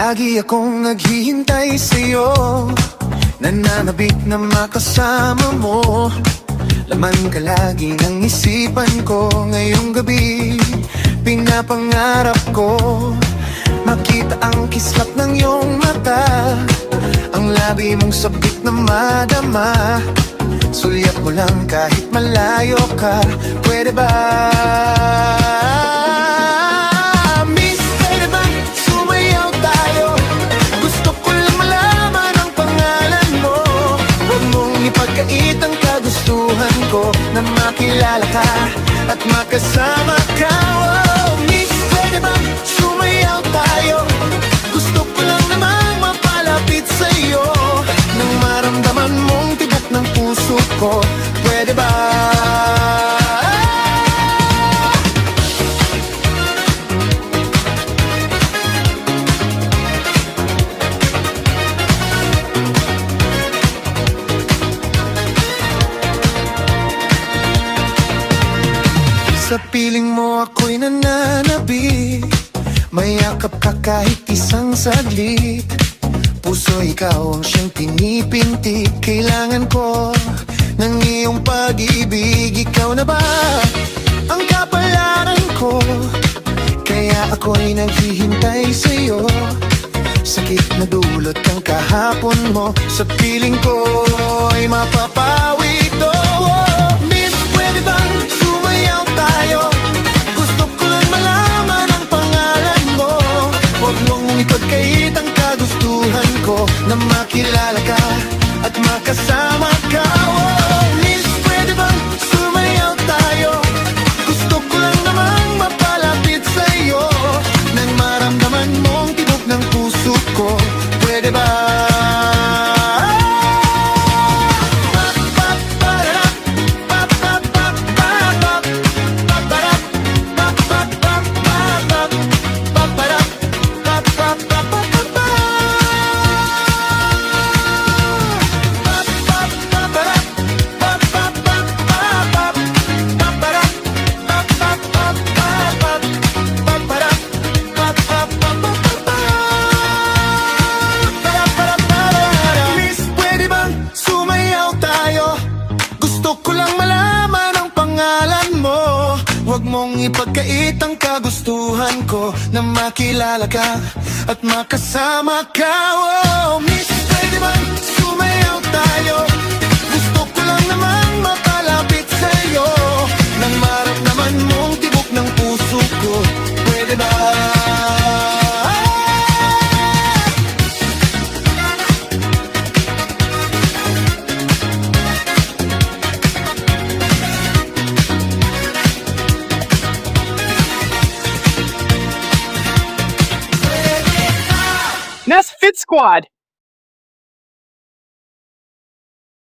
Lagi akong naghihintay sa'yo, nananabik na makasama mo. Laman ka lagi ng isipan ko. Ngayong gabi, pinapangarap ko makita ang kislap ng iyong mata, ang labi mong sabik na madama. Sulyap mo lang kahit malayo ka, pwede ba? Miss, pwede ba sumayaw tayo? Gusto ko lang malaman ang pangalan mo. Huwag mong ipagkait ang kagustuhan ko, na makilala ka at makasama ka. Oh, miss, pwede ba sumayaw tayo? Gusto ko lang namang mapalapit sa'yo, nang maramdaman mong tibok ng puso ko, pwede ba? Sa piling mo ako'y nananabik, mayakap ka kahit isang saglit. Puso ikaw ang siyang pinipintik, kailangan ko ng iyong pag-ibig. Ikaw na ba ang kapalaran ko? Kaya ako'y naghihintay sa'yo. Sakit na dulot ng kahapon mo, sa piling ko'y mapapawi ito. Oh, miss, pwede bang sumayaw tayo? Gusto ko lang malaman ang pangalan mo. Huwag mong ipagkait ang kagustuhan ko, na makilala ka at makasama ka. Oh, miss, pwede bang sumayaw tayo? Gusto ko lang namang mapalapit sa'yo, nang maramdaman mong tibok ng puso ko, pwede ba? Huwag mong ipagkait ang kagustuhan ko, na makilala ka at makasama ka. Oh, miss, pwede bang sumayaw tayo? Gusto ko lang namang mapalapit sa'yo, nang maramdaman mong tibok ng puso ko, pwede ba? Nest Fit Squad.